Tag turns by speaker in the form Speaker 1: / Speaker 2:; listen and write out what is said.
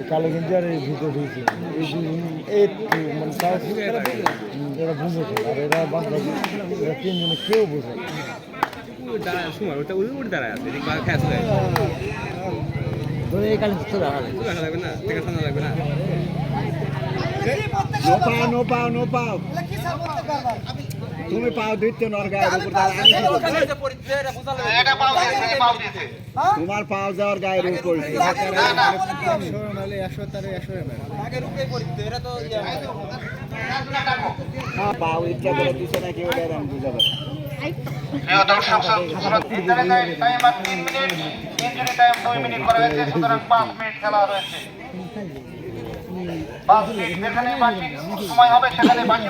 Speaker 1: কালো কিন্তু আর এই ভিতরে ঢুকছে একটু মানে এরা বুঝেছে আর এরা বাংলাদেশ এরা তিনজনে কেউ বোঝে এই কালে লাগবে না লাগবে না নো পাও তুমি পাও দিতে তোমার পাও যাওয়ার গায়ের উপর পাও ইচ্ছা করে দিছে নাকি ওটা আমি বুঝাবো
Speaker 2: দর্শক time 3 minute injury time 2 minute করা হয়েছে সুতরাং 5 মিনিট খেলা রয়েছে 5 মিনিট যেখানে বাকি সময় হবে সেখানে বাকি